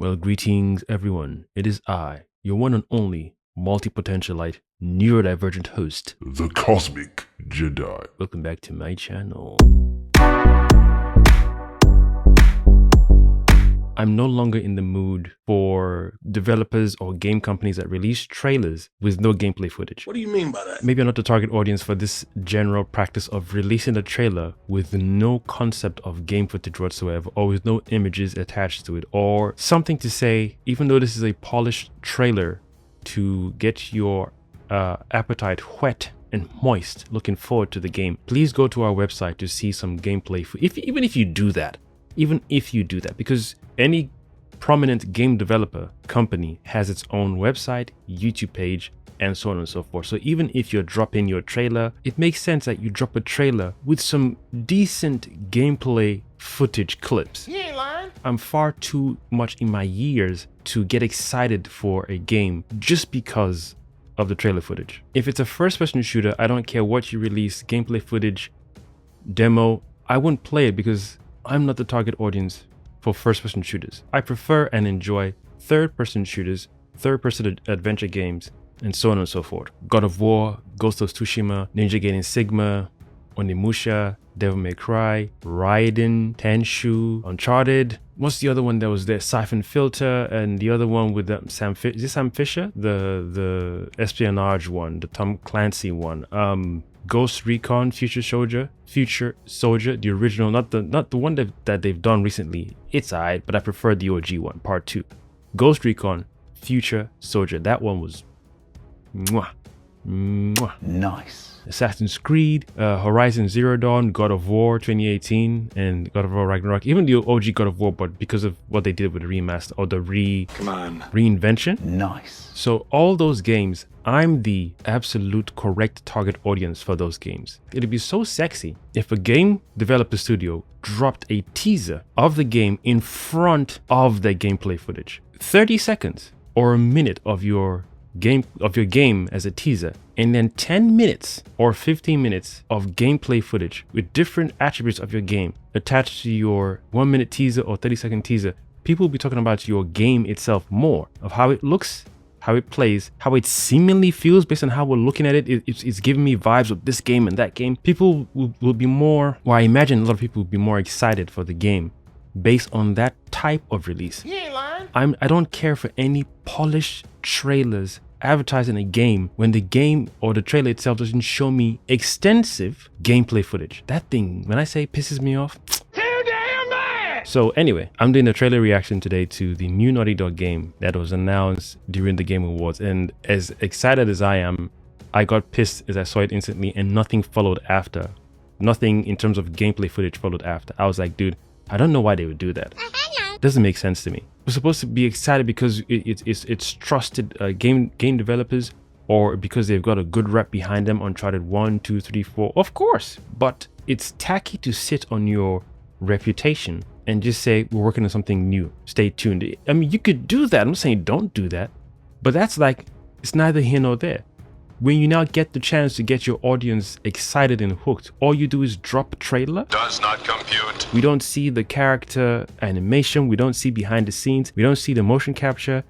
Well, greetings everyone. It is I, your one and only multi-potentialite, neurodivergent host, the Cosmic Jedi. Welcome back to my channel. I'm no longer in the mood for developers or game companies that release trailers with no gameplay footage. What do you mean by that? Maybe I'm not the target audience for this general practice of releasing a trailer with no concept of game footage whatsoever, or with no images attached to it, or something to say, even though this is a polished trailer to get your appetite whet and moist, looking forward to the game. Please go to our website to see some gameplay. Even if you do that, because any prominent game developer company has its own website, YouTube page, and so on and so forth. So even if you're dropping your trailer, it makes sense that you drop a trailer with some decent gameplay footage clips. You ain't lying. I'm far too much in my years to get excited for a game just because of the trailer footage. If it's a first-person shooter, I don't care what you release, gameplay footage, demo, I wouldn't play it because I'm not the target audience for first-person shooters. I prefer and enjoy third-person shooters, third-person adventure games, and so on and so forth. God of War, Ghost of Tsushima, Ninja Gaiden Sigma, Onimusha, Devil May Cry, Raiden, Tenshu, Uncharted. What's the other one that was there? Siphon Filter, and the other one with Sam Fisher? The espionage one, the Tom Clancy one. Ghost Recon, Future Soldier, the original, not the one that they've done recently. It's alright, but I prefer the OG one, part 2. Ghost Recon, Future Soldier. That one was Nice. Assassin's Creed, Horizon Zero Dawn, God of War 2018, and God of War Ragnarok. Even the OG God of War, but because of what they did with the remaster or the reinvention. Nice. So all those games, I'm the absolute correct target audience for those games. It'd be so sexy if a game developer studio dropped a teaser of the game in front of their gameplay footage. 30 seconds or a minute of your game as a teaser, and then 10 minutes or 15 minutes of gameplay footage with different attributes of your game attached to your 1-minute teaser or 30-second teaser. People will be talking about your game itself more, of how it looks, how it plays, how it seemingly feels based on how we're looking at it. It's giving me vibes of this game and that game. People will be more, or I imagine a lot of people will be more excited for the game based on that type of release. You ain't lying. I don't care for any polished trailers advertising a game when the game or the trailer itself doesn't show me extensive gameplay footage. That thing, when I say pisses me off, Too damn bad. So anyway, I'm doing a trailer reaction today to the new Naughty Dog game that was announced during the Game Awards, and as excited as I am, I got pissed as I saw it instantly and nothing followed after. Nothing in terms of gameplay footage followed after. I was like, dude, I don't know why they would do that. Doesn't make sense to me. We're supposed to be excited because it's trusted game developers, or because they've got a good rep behind them. Uncharted 1, 2, 3, 4, of course. But it's tacky to sit on your reputation and just say we're working on something new. Stay tuned. I mean, you could do that. I'm not saying don't do that, but that's like, it's neither here nor there. When you now get the chance to get your audience excited and hooked, all you do is drop a trailer. Does not compute. We don't see the character animation. We don't see behind the scenes. We don't see the motion capture.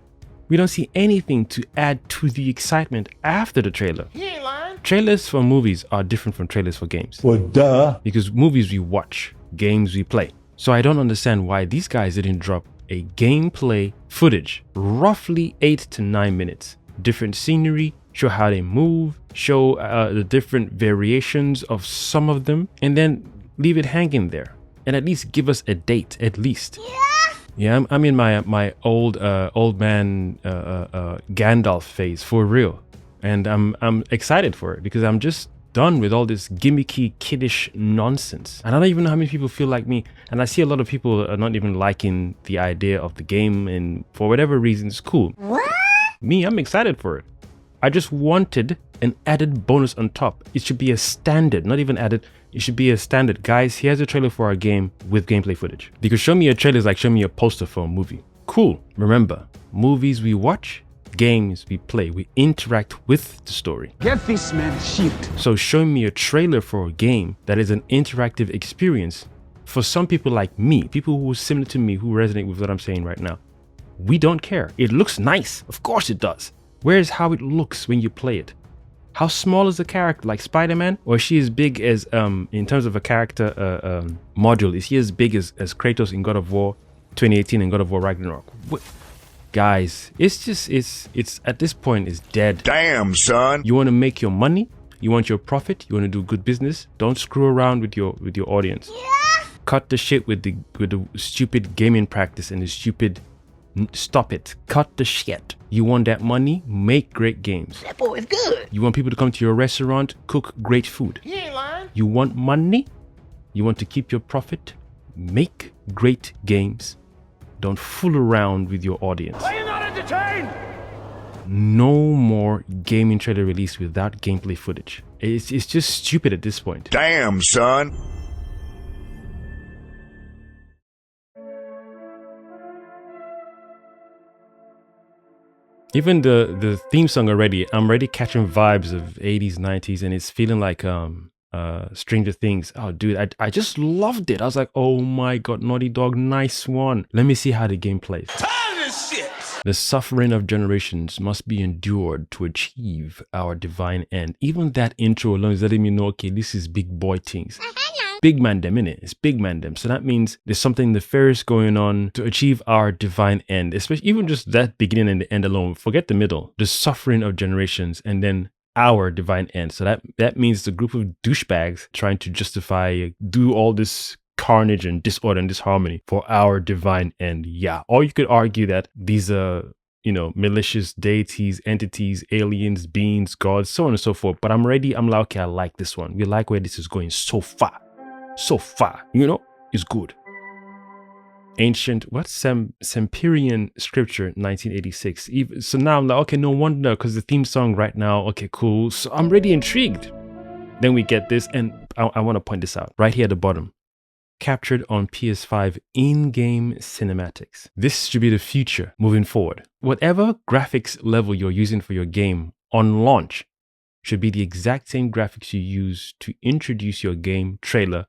We don't see anything to add to the excitement after the trailer. You ain't lying. Trailers for movies are different from trailers for games. Well, duh. Because movies we watch, games we play. So I don't understand why these guys didn't drop a gameplay footage, roughly 8 to 9 minutes. Different scenery, show how they move, show the different variations of some of them, and then leave it hanging there. And at least give us a date, at least. Yeah, I'm in my old man Gandalf phase, for real. And I'm excited for it because I'm just done with all this gimmicky, kiddish nonsense. And I don't even know how many people feel like me. And I see a lot of people are not even liking the idea of the game, and for whatever reason, it's cool. What? Me, I'm excited for it. I just wanted an added bonus on top. It should be a standard, not even added. It should be a standard. Guys, here's a trailer for our game with gameplay footage. Because show me a trailer is like show me a poster for a movie. Cool. Remember, movies we watch, games we play. We interact with the story. Get this man a shield. So show me a trailer for a game that is an interactive experience for some people like me, people who are similar to me, who resonate with what I'm saying right now. We don't care. It looks nice. Of course it does. Where's how it looks when you play it? How small is the character? Like Spider-Man? Or is she as big as, in terms of a character module, is he as big as Kratos in God of War 2018 and God of War Ragnarok? What? Guys, it's at this point, it's dead. Damn, son. You want to make your money? You want your profit? You want to do good business? Don't screw around with your audience. Yeah. Cut the shit with the stupid gaming practice and the stupid... Stop it. Cut the shit. You want that money? Make great games. That boy is good. You want people to come to your restaurant? Cook great food. He ain't lying. You want money? You want to keep your profit? Make great games. Don't fool around with your audience. Are you not entertained? No more gaming trailer release without gameplay footage. It's just stupid at this point. Damn, son. Even the theme song already, I'm already catching vibes of 80s, 90s, and it's feeling like Stranger Things. Oh, dude, I just loved it. I was like, oh my god, Naughty Dog, nice one. Let me see how the game plays. The suffering of generations must be endured to achieve our divine end. Even that intro alone is letting me know, okay, this is big boy things. Big man them, innit? It's big man them. So that means there's something nefarious going on to achieve our divine end. Especially even just that beginning and the end alone. Forget the middle. The suffering of generations and then our divine end. So that means the group of douchebags trying to justify, do all this carnage and disorder and disharmony for our divine end. Yeah. Or you could argue that these are, malicious deities, entities, aliens, beings, gods, so on and so forth. But I'm like, okay, I like this one. We like where this is going so far. So far, it's good. Ancient, Semperian scripture, 1986. So now I'm like, okay, no wonder, because the theme song right now, okay, cool. So I'm really intrigued. Then we get this, and I want to point this out right here at the bottom. Captured on PS5 in-game cinematics. This should be the future moving forward. Whatever graphics level you're using for your game on launch should be the exact same graphics you use to introduce your game trailer,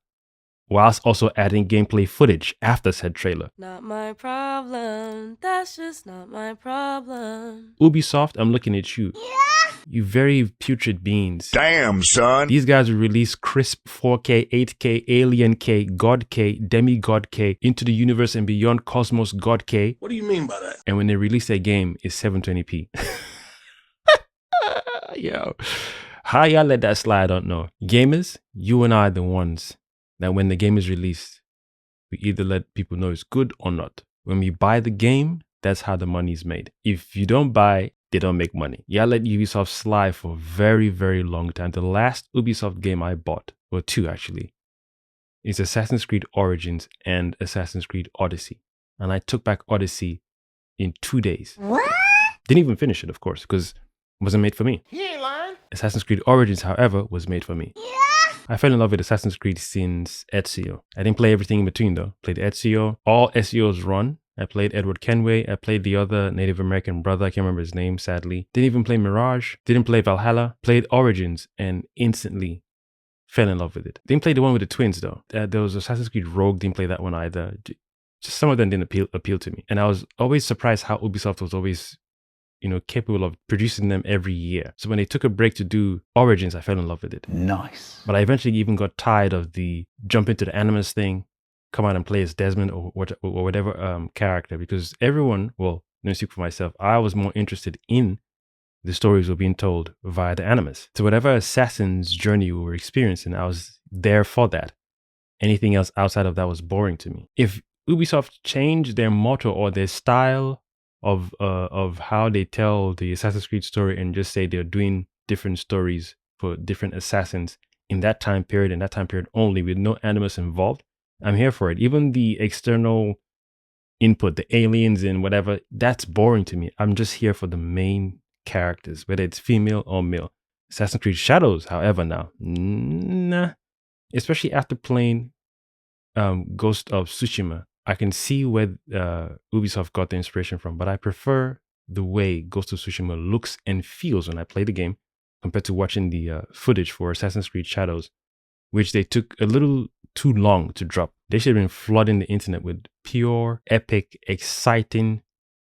whilst also adding gameplay footage after said trailer. Not my problem. That's just not my problem. Ubisoft, I'm looking at you. Yeah. You very putrid beings. Damn, son. These guys will release crisp 4K, 8K, Alien K, God K, Demigod K, Into the Universe and Beyond Cosmos God K. What do you mean by that? And when they release their game, it's 720p. Yo. How y'all let that slide, I don't know. Gamers, you and I are the ones that when the game is released, we either let people know it's good or not. When we buy the game, that's how the money is made. If you don't buy, they don't make money. Yeah, I let Ubisoft slide for a very, very long time. The last Ubisoft game I bought, well, two actually, is Assassin's Creed Origins and Assassin's Creed Odyssey. And I took back Odyssey in 2 days. What? Didn't even finish it, of course, because it wasn't made for me. He ain't lying. Assassin's Creed Origins, however, was made for me. Yeah. I fell in love with Assassin's Creed since Ezio. I didn't play everything in between though. Played Ezio, all Ezio's run. I played Edward Kenway. I played the other Native American brother. I can't remember his name, sadly. Didn't even play Mirage. Didn't play Valhalla. Played Origins and instantly fell in love with it. Didn't play the one with the twins though. There was Assassin's Creed Rogue. Didn't play that one either. Just some of them didn't appeal to me. And I was always surprised how Ubisoft was always capable of producing them every year. So when they took a break to do Origins, I fell in love with it. Nice. But I eventually even got tired of the jump into the Animus thing, come out and play as Desmond or whatever character, because everyone, well, let me speak for myself, I was more interested in the stories were being told via the Animus. So whatever assassin's journey we were experiencing, I was there for that. Anything else outside of that was boring to me. If Ubisoft changed their motto or their style of how they tell the Assassin's Creed story and just say they're doing different stories for different assassins in that time period and that time period only with no Animus involved, I'm here for it. Even the external input, the aliens and whatever, that's boring to me. I'm just here for the main characters, whether it's female or male. Assassin's Creed Shadows, however, now, nah. Especially after playing Ghost of Tsushima, I can see where Ubisoft got the inspiration from, but I prefer the way Ghost of Tsushima looks and feels when I play the game compared to watching the footage for Assassin's Creed Shadows, which they took a little too long to drop. They should have been flooding the internet with pure, epic, exciting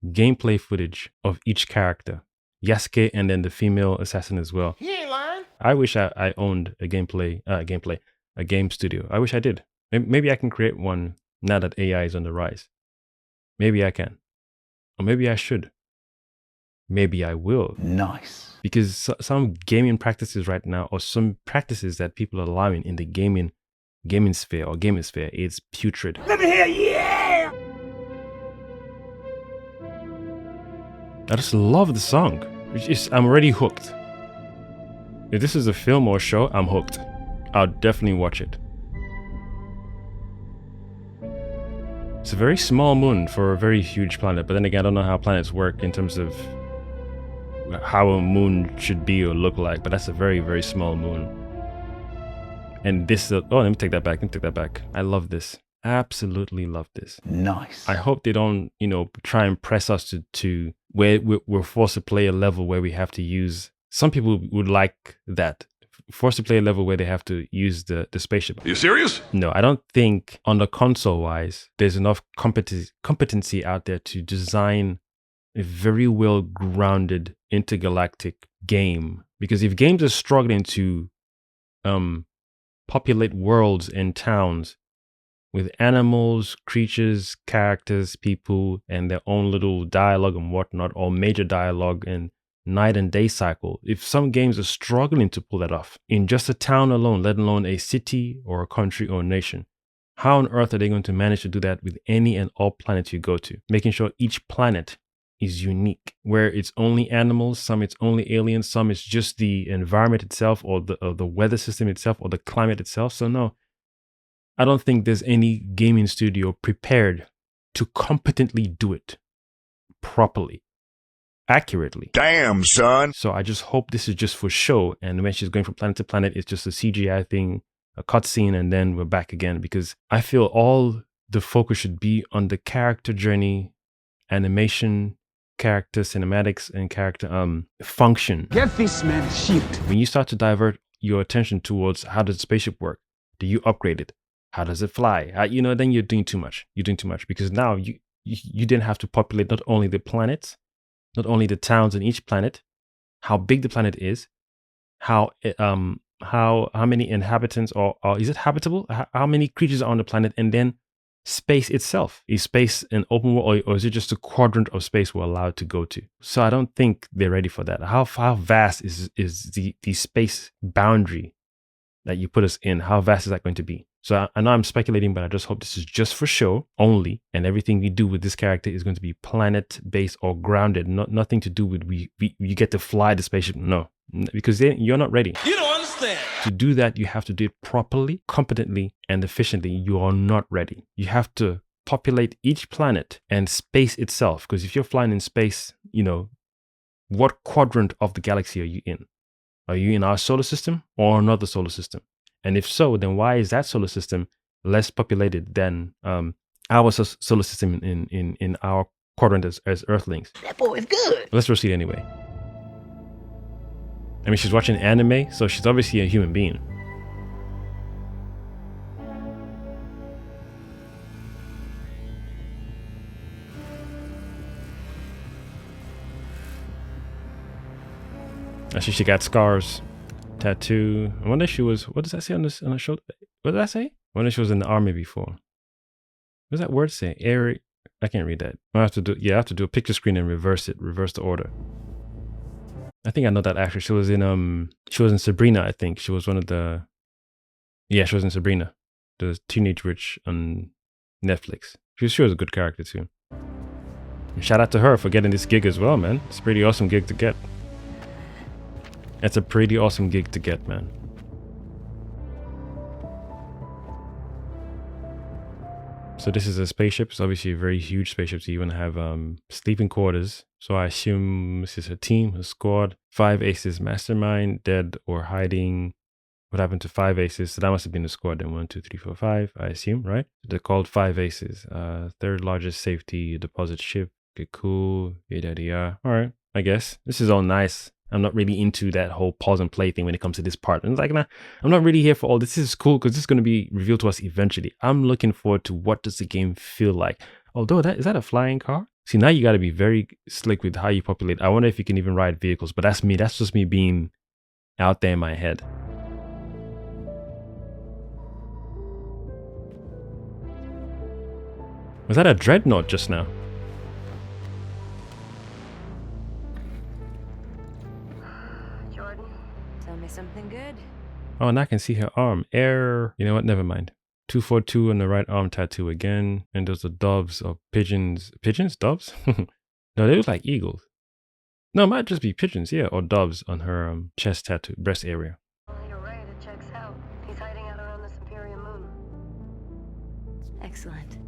gameplay footage of each character. Yasuke and then the female assassin as well. He ain't lying. I wish I owned a game studio. I wish I did. Maybe I can create one now that AI is on the rise. Maybe I can. Or maybe I should. Maybe I will. Nice. Because some gaming practices right now, or some practices that people are allowing in the gaming sphere or gaming sphere, is putrid. Let me hear yeah. I just love the song. I'm already hooked. If this is a film or show, I'm hooked. I'll definitely watch it. It's a very small moon for a very huge planet, but then again, I don't know how planets work in terms of how a moon should be or look like, but that's a very, very small moon. And this, let me take that back. I love this. Absolutely love this. Nice. I hope they don't, try and press us to where we're forced to play a level where we have to use, some people would like that. Forced to play a level where they have to use the spaceship. Are you serious? No, I don't think on the console wise, there's enough competency out there to design a very well grounded intergalactic game. Because if games are struggling to populate worlds and towns with animals, creatures, characters, people, and their own little dialogue and whatnot, or major dialogue and night and day cycle, if some games are struggling to pull that off in just a town alone, let alone a city or a country or a nation, how on earth are they going to manage to do that with any and all planets you go to? Making sure each planet is unique, where it's only animals, some it's only aliens, some it's just the environment itself or the weather system itself or the climate itself. So no, I don't think there's any gaming studio prepared to competently do it properly, accurately. Damn, son. So I just hope this is just for show, and when she's going from planet to planet, it's just a CGI thing, a cutscene, and then we're back again, because I feel all the focus should be on the character journey, animation, character cinematics, and character function. Get this man a shield. When you start to divert your attention towards how does the spaceship work, do you upgrade it, how does it fly, then you're doing too much. Because now you didn't have to populate not only the planets, not only the towns in each planet, how big the planet is, how many inhabitants or is it habitable? How many creatures are on the planet, and then space itself. Is space an open world, or is it just a quadrant of space we're allowed to go to? So I don't think they're ready for that. How vast is the space boundary that you put us in? How vast is that going to be? So I know I'm speculating, but I just hope this is just for show only, and everything we do with this character is going to be planet-based or grounded, nothing to do with you get to fly the spaceship. No, because then you're not ready. You don't understand. To do that, you have to do it properly, competently, and efficiently. You are not ready. You have to populate each planet and space itself, because if you're flying in space, what quadrant of the galaxy are you in? Are you in our solar system or another solar system? And if so, then why is that solar system less populated than our solar system in our quadrant as Earthlings? That boy is good. Let's proceed anyway. I mean, she's watching anime, so she's obviously a human being. I see she got scars. Tattoo. I wonder if she was, what does that say on her shoulder? What did that say? I wonder if she was in the army before. What does that word say? Airy. I can't read that. I have to do a picture screen and reverse the order. I think I know that actress. She was in Sabrina, I think. She was one of the, she was in Sabrina, the Teenage Witch on Netflix. She was a good character too. And shout out to her for getting this gig as well, man. It's a pretty awesome gig to get. It's a pretty awesome gig to get, man. So this is a spaceship. It's obviously a very huge spaceship. So you want to have sleeping quarters. So I assume this is a team, a squad. 5 aces, mastermind, dead or hiding. What happened to 5 aces? So that must have been the squad then. 1, 2, 3, 4, 5, I assume, right? They're called 5 aces. Third largest safety deposit ship. Okay, cool. All right, I guess. This is all nice. I'm not really into that whole pause and play thing when it comes to this part. And it's like, nah, I'm not really here for all this. This is cool because this is going to be revealed to us eventually. I'm looking forward to what does the game feel like. Although is that a flying car? See, now you got to be very slick with how you populate. I wonder if you can even ride vehicles, but that's me. That's just me being out there in my head. Was that a dreadnought just now? Jordan, tell me something good. Oh, and I can see her arm. Air. You know what? Never mind. 242 on the right arm tattoo again. And those are doves or pigeons. Pigeons? Doves? No, they look like eagles. No, it might just be pigeons, yeah, or doves on her chest tattoo, breast area. You're right, it checks out. He's hiding out around this Imperium moon. Excellent.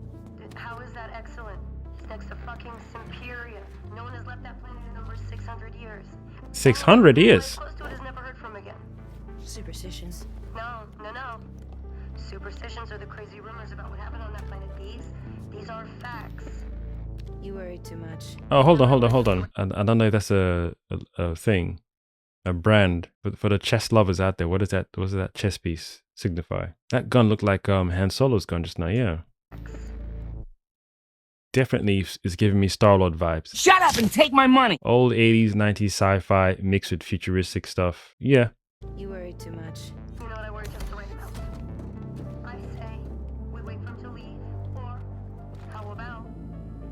How is that excellent? He's next to fucking Imperia. No one has left that planet in over 600 years. 600 years? Close to it is never heard from again. Superstitions? No. Superstitions are the crazy rumors about what happened on that planet. These are facts. You worry too much. Oh, hold on. I don't know if that's a thing, a brand. But for the chess lovers out there, what does that chess piece signify? That gun looked like Han Solo's gun just now, yeah. Definitely is giving me Star-Lord vibes. Shut up and take my money! Old 80s, 90s sci-fi mixed with futuristic stuff. Yeah. You worry too much. You know what I worry just right about? I say we wait for him to leave, or how about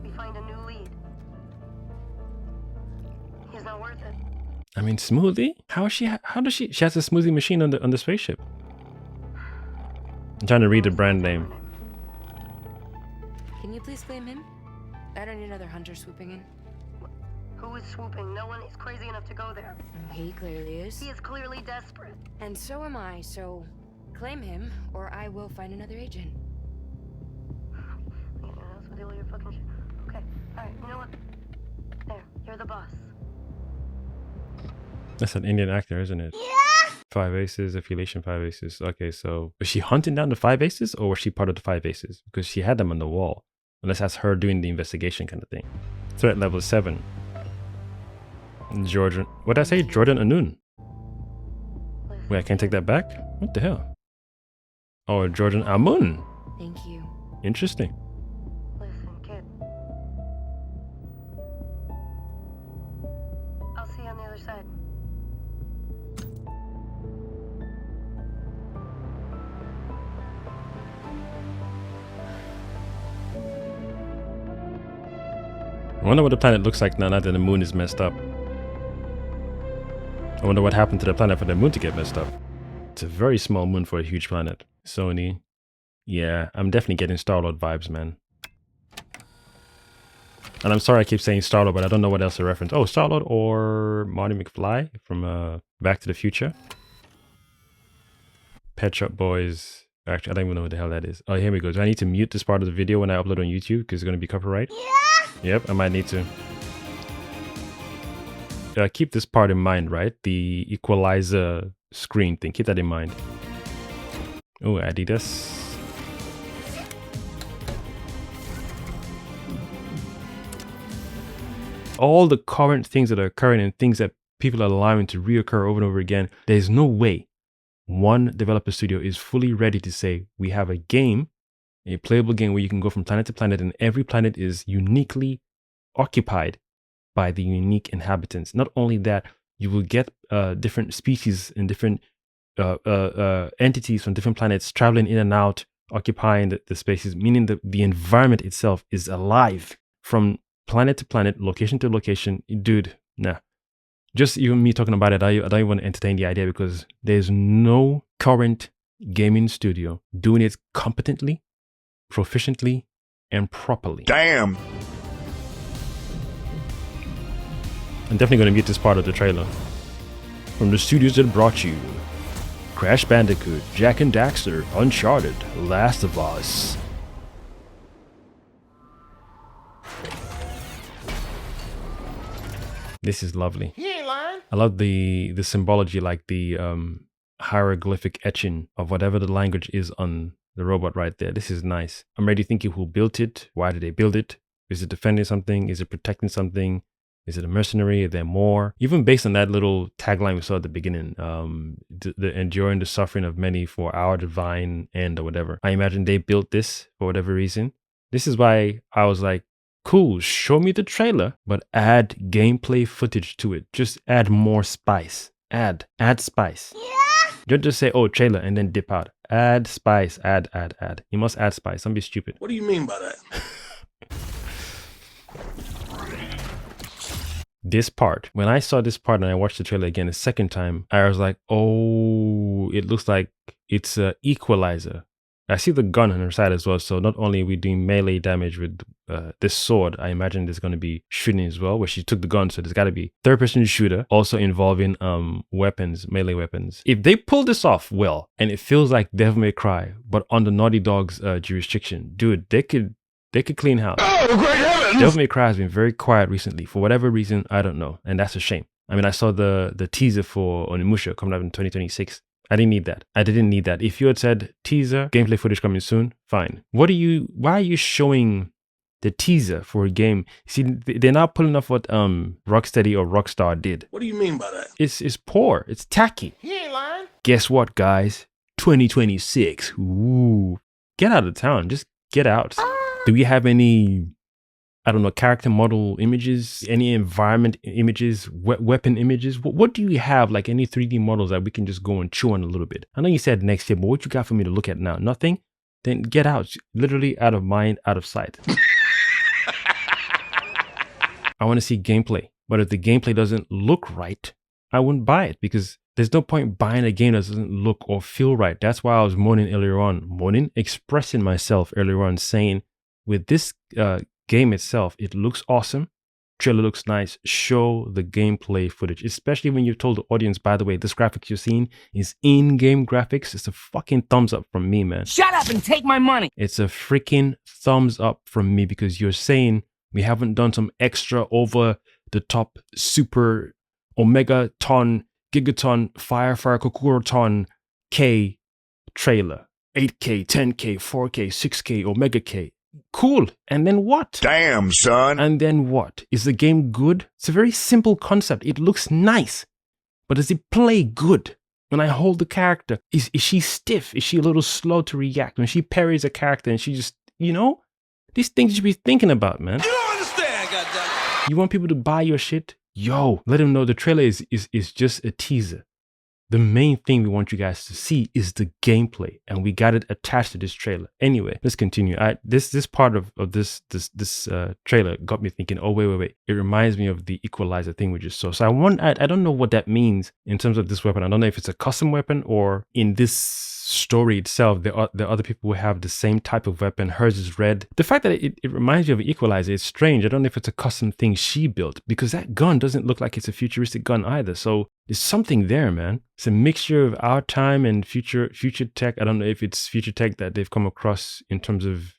we find a new lead? He's not worth it. I mean, Smoothie? How does she has a smoothie machine on the spaceship. I'm trying to read the brand name. Can you please claim him? I don't need another hunter swooping in. Who is swooping? No one is crazy enough to go there. He clearly is. He is clearly desperate. And so am I, so claim him, or I will find another agent. Anyone else will deal with your fucking shit. Okay, alright, you know what? There, you're the boss. That's an Indian actor, isn't it? Yeah! 5 Aces, affiliation 5 Aces. Okay, so was she hunting down the 5 Aces, or was she part of the 5 Aces? Because she had them on the wall. Unless that's her doing the investigation kind of thing. Threat level 7. Jordan. What did I say? Jordan Anun. Wait, I can't take that back? What the hell? Oh, Jordan Amun. Thank you. Interesting. Listen, kid. I'll see you on the other side. I wonder what the planet looks like now that the moon is messed up. I wonder what happened to the planet for the moon to get messed up. It's a very small moon for a huge planet. Sony. Yeah, I'm definitely getting Star-Lord vibes, man. And I'm sorry I keep saying Star-Lord, but I don't know what else to reference. Oh, Star-Lord or Marty McFly from Back to the Future. Pet Shop Boys. Actually, I don't even know what the hell that is. Oh, here we go. Do I need to mute this part of the video when I upload on YouTube because it's going to be copyright? Yeah! Yep, I might need to. Keep this part in mind, right? The Equalizer screen thing. Keep that in mind. Oh, Adidas. All the current things that are occurring and things that people are allowing to reoccur over and over again. There's no way one developer studio is fully ready to say, we have a game, a playable game where you can go from planet to planet and every planet is uniquely occupied by the unique inhabitants. Not only that, you will get different species and different entities from different planets traveling in and out, occupying the spaces, meaning that the environment itself is alive from planet to planet, location to location. Dude, nah. Just even me talking about it, I don't even want to entertain the idea because there's no current gaming studio doing it competently, proficiently, and properly. Damn. I'm definitely going to mute this part of the trailer. From the studios that brought you Crash Bandicoot, Jak and Daxter, Uncharted, Last of Us. This is lovely. He ain't lying. I love the symbology, like the hieroglyphic etching of whatever the language is on the robot right there. This is nice. I'm already thinking who built it. Why did they build it? Is it defending something? Is it protecting something? Is it a mercenary? Are there more? Even based on that little tagline we saw at the beginning, the enduring the suffering of many for our divine end or whatever. I imagine they built this for whatever reason. This is why I was like, Cool, show me the trailer, but add gameplay footage to it. Just add more spice. Add spice. Yeah. Don't just say, oh, trailer, and then dip out. Add spice, add. You must add spice. Don't be stupid. What do you mean by that? This part, when I saw this part and I watched the trailer again the second time, I was like, oh, it looks like it's a Equalizer. I see the gun on her side as well, so not only are we doing melee damage with this sword, I imagine there's going to be shooting as well, where she took the gun, so there's got to be third-person shooter, also involving weapons, melee weapons. If they pull this off well, and it feels like Devil May Cry, but on the Naughty Dog's jurisdiction, dude, they could clean house. Oh, great heavens! Devil May Cry has been very quiet recently, for whatever reason, I don't know, and that's a shame. I mean, I saw the teaser for Onimusha coming out in 2026. I didn't need that. I didn't need that. If you had said teaser, gameplay footage coming soon, fine. Why are you showing the teaser for a game? See, they're not pulling off what Rocksteady or Rockstar did. What do you mean by that? It's poor. It's tacky. He ain't lying. Guess what, guys? 2026. Ooh. Get out of town. Just get out. Do we have any, I don't know, character model images, any environment images, weapon images? What do you have, like any 3D models that we can just go and chew on a little bit? I know you said next year, but what you got for me to look at now? Nothing? Then get out. Literally out of mind, out of sight. I want to see gameplay. But if the gameplay doesn't look right, I wouldn't buy it, because there's no point buying a game that doesn't look or feel right. That's why I was expressing myself earlier on, saying with this game itself, it looks awesome. Trailer looks nice. Show the gameplay footage, especially when you've told the audience, by the way, this graphics you're seeing is in-game graphics. It's a fucking thumbs up from me, man. Shut up and take my money. It's a freaking thumbs up from me, because you're saying we haven't done some extra over the top super omegaton, gigaton, fire, kokoroton K trailer. 8K, 10K, 4K, 6K, omega K. Cool. And then what? Damn, son. And then what? Is the game good? It's a very simple concept. It looks nice. But does it play good? When I hold the character, is she stiff? Is she a little slow to react? When she parries a character and she just, these things you should be thinking about, man. You don't understand, goddammit. You want people to buy your shit? Yo, let them know the trailer is just a teaser. The main thing we want you guys to see is the gameplay, and we got it attached to this trailer. Anyway, let's continue. This part of this trailer got me thinking, oh, wait. It reminds me of the Equalizer thing we just saw. So I don't know what that means in terms of this weapon. I don't know if it's a custom weapon, or in this story itself, there are other people who have the same type of weapon. Hers is red. The fact that it reminds you of Equalizer is strange. I don't know if it's a custom thing she built, because that gun doesn't look like it's a futuristic gun either. So there's something there, man. It's a mixture of our time and future tech. I don't know if it's future tech that they've come across in terms of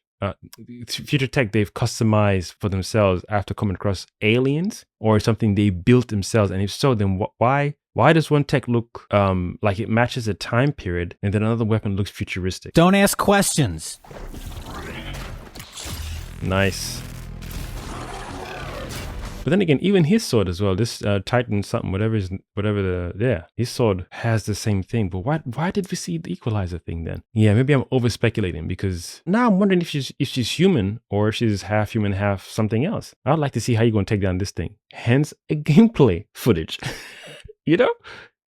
future tech they've customized for themselves after coming across aliens, or something they built themselves. And if so, then why does one tech look like it matches a time period, and then another weapon looks futuristic? Don't ask questions. Nice. But then again, even his sword as well, this Titan something, his sword has the same thing. But why did we see the Equalizer thing then? Yeah, maybe I'm over speculating, because now I'm wondering if she's human, or if she's half human, half something else. I'd like to see how you're going to take down this thing. Hence a gameplay footage.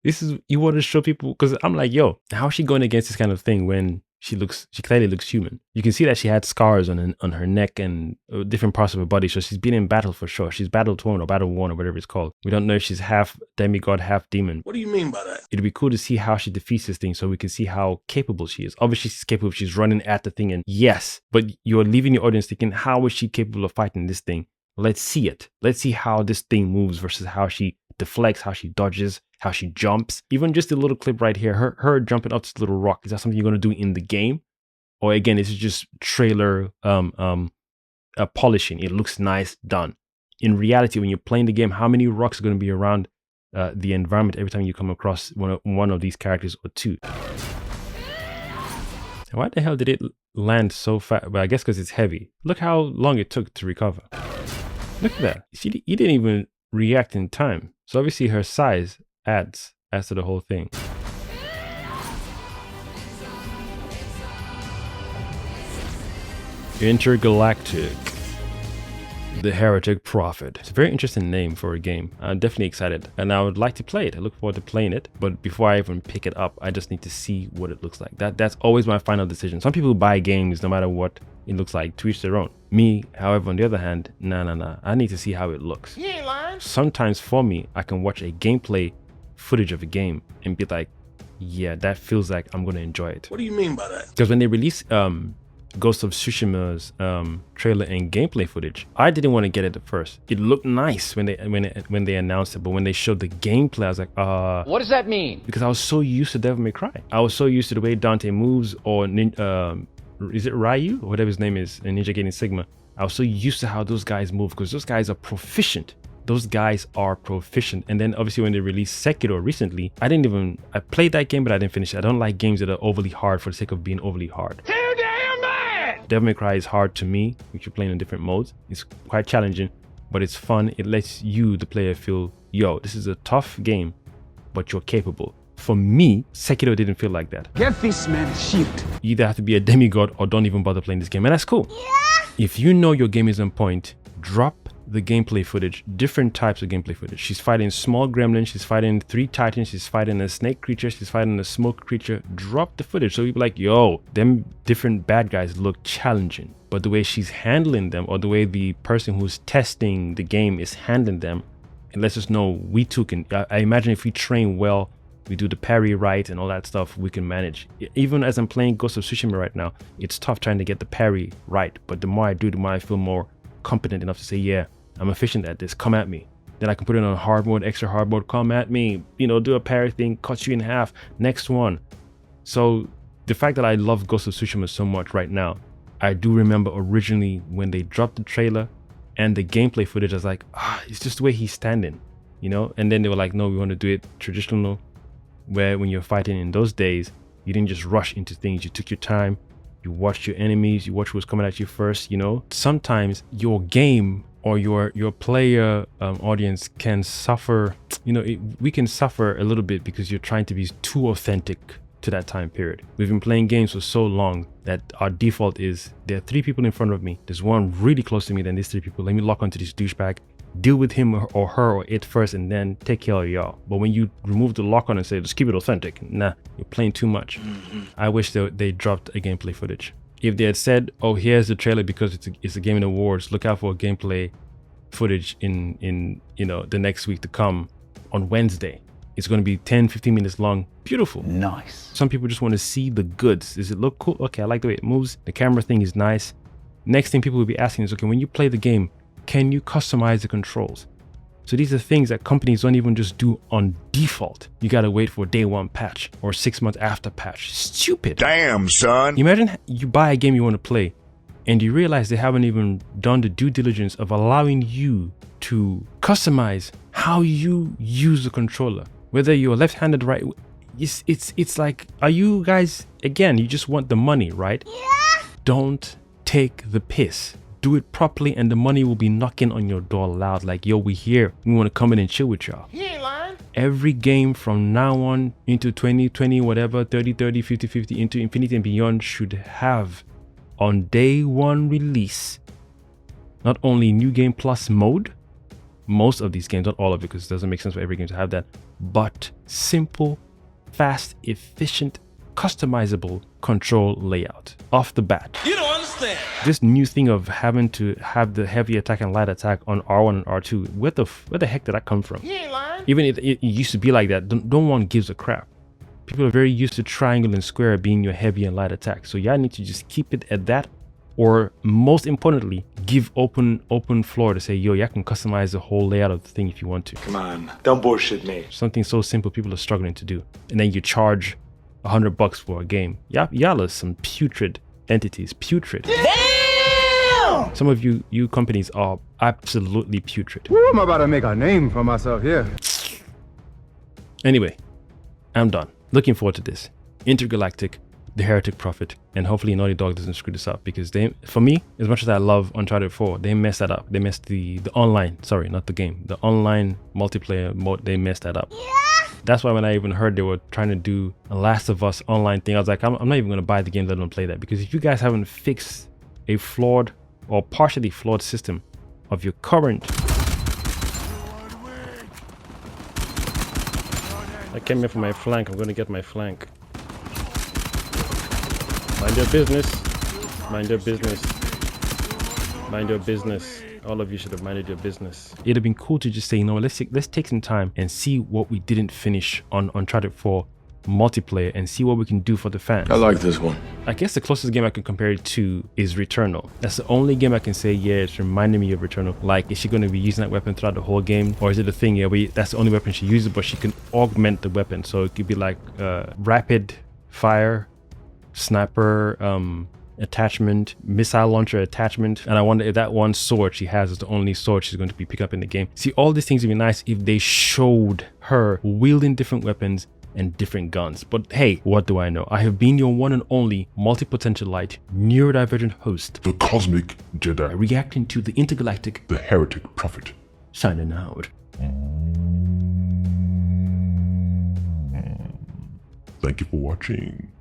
This is, you want to show people, because I'm like, yo, how is she going against this kind of thing when she clearly looks human? You can see that she had scars on her neck and different parts of her body. So she's been in battle for sure. She's battle torn or battle worn or whatever it's called. We don't know if she's half demigod, half demon. What do you mean by that? It'd be cool to see how she defeats this thing, so we can see how capable she is. Obviously she's capable. She's running at the thing, and yes, but you're leaving your audience thinking, how is she capable of fighting this thing? Let's see it. Let's see how this thing moves versus how she deflects, how she dodges, how she jumps. Even just a little clip right here, her jumping up this little rock. Is that something you're going to do in the game? Or again, it's just trailer polishing. It looks nice, done. In reality, when you're playing the game, how many rocks are going to be around the environment every time you come across one of these characters, or two? Why the hell did it land so fast? Well, I guess because it's heavy. Look how long it took to recover. Look at that. You didn't even react in time. So obviously her size adds to the whole thing. Intergalactic. The Heretic Prophet. It's a very interesting name for a game. I'm definitely excited and I would like to play it. I look forward to playing it, but before I even pick it up, I just need to see what it looks like. That's always my final decision. Some people buy games no matter what it looks like, to each their own. Me, however, on the other hand, nah. I need to see how it looks. You ain't lying. Sometimes for me, I can watch a gameplay footage of a game and be like, yeah, that feels like I'm gonna enjoy it. What do you mean by that? Because when they released Ghost of Tsushima's trailer and gameplay footage, I didn't want to get it at first. It looked nice when they announced it, but when they showed the gameplay, I was like, What does that mean? because I was so used to Devil May Cry. I was so used to the way Dante moves, or is it Ryu or whatever his name is in Ninja Gaiden Sigma. I was so used to how those guys move because those guys are proficient. And then obviously when they released Sekiro recently, I played that game, but I didn't finish it. I don't like games that are overly hard for the sake of being overly hard. Too damn bad! Devil May Cry is hard to me if you're playing in different modes. It's quite challenging, but it's fun. It lets you, the player, feel, yo, this is a tough game, but you're capable. For me, Sekiro didn't feel like that. Get this man a shield. You either have to be a demigod or don't even bother playing this game, and that's cool. Yeah. If you know your game is on point, drop the gameplay footage, different types of gameplay footage. She's fighting small gremlins, she's fighting 3 titans, she's fighting a snake creature, she's fighting a smoke creature. Drop the footage so you'll be like, yo, them different bad guys look challenging. But the way she's handling them, or the way the person who's testing the game is handling them, it lets us know we too can. I imagine if we train well, we do the parry right and all that stuff, we can manage. Even as I'm playing Ghost of Tsushima right now, it's tough trying to get the parry right. But the more I do, the more I feel more competent enough to say, yeah, I'm efficient at this, come at me. Then I can put it on hard mode, extra hard mode, come at me, do a parry thing, cut you in half, next one. So the fact that I love Ghost of Tsushima so much right now, I do remember originally when they dropped the trailer and the gameplay footage, I was like, it's just the way he's standing, and then they were like, no, we want to do it traditional, where when you're fighting in those days, you didn't just rush into things, you took your time, you watched your enemies, you watched who was coming at you first. Sometimes your game or your player audience can suffer, we can suffer a little bit because you're trying to be too authentic to that time period. We've been playing games for so long that our default is, there are 3 people in front of me, there's one really close to me than these 3 people, let me lock onto this douchebag, deal with him or her or it first, and then take care of y'all. But when you remove the lock on and say, let's keep it authentic, nah, you're playing too much. I wish they dropped a gameplay footage. If they had said, oh, here's the trailer because it's a Game Awards, look out for gameplay footage in the next week to come on Wednesday. It's going to be 10-15 minutes long. Beautiful. Nice. Some people just want to see the goods. Does it look cool? Okay, I like the way it moves. The camera thing is nice. Next thing people will be asking is, okay, when you play the game, can you customize the controls? So these are things that companies don't even just do on default. You gotta wait for a day 1 patch or 6 months after patch. Stupid. Damn, son. Imagine you buy a game you want to play and you realize they haven't even done the due diligence of allowing you to customize how you use the controller. Whether you're left-handed, right, it's like, are you guys, again, you just want the money, right? Yeah. Don't take the piss. Do it properly and the money will be knocking on your door loud like, yo, we here. We want to come in and chill with y'all. He ain't lying. Every game from now on into 2020, whatever, 30, 50, into infinity and beyond should have on day 1 release, not only New Game Plus mode, most of these games, not all of it because it doesn't make sense for every game to have that, but simple, fast, efficient, customizable control layout off the bat. You don't understand. This new thing of having to have the heavy attack and light attack on R1 and R2, where the heck did that come from? He ain't lying. Even if it used to be like that, no one gives a crap. People are very used to triangle and square being your heavy and light attack. So y'all need to just keep it at that, or most importantly, give open floor to say, yo, y'all can customize the whole layout of the thing if you want to. Come on, don't bullshit me. Something so simple people are struggling to do. And then you charge $100 for a game. Y'all are some putrid entities. Putrid. Damn! Some of you companies are absolutely putrid. Woo, I'm about to make a name for myself here. Anyway, I'm done. Looking forward to this. Intergalactic, the Heretic Prophet, and hopefully Naughty Dog doesn't screw this up, because for me, as much as I love Uncharted 4, they messed that up. They messed the online, sorry, not the game, the online multiplayer mode, they messed that up. Yeah. That's why when I even heard they were trying to do a Last of Us online thing, I was like, I'm not even going to buy the game, let them play that, because if you guys haven't fixed a flawed or partially flawed system, of your current. I came here for my flank. I'm going to get my flank. Mind your business. Mind your business. Mind your business. All of you should have minded your business. It'd have been cool to just say, you know, let's take some time and see what we didn't finish on Uncharted 4 multiplayer and see what we can do for the fans. I like this one. I guess the closest game I can compare it to is Returnal. That's the only game I can say, yeah, it's reminding me of Returnal. Like, is she going to be using that weapon throughout the whole game? Or is it a thing, yeah, that's the only weapon she uses, but she can augment the weapon. So it could be like rapid fire, sniper, attachment, missile launcher attachment. And I wonder if that one sword she has is the only sword she's going to be picking up in the game. See, all these things would be nice if they showed her wielding different weapons and different guns. But hey, what do I know? I have been your one and only multi-potentialite, neurodivergent host, the Cosmic Jedi, reacting to the Intergalactic, the Heretic Prophet. Signing out. Thank you for watching.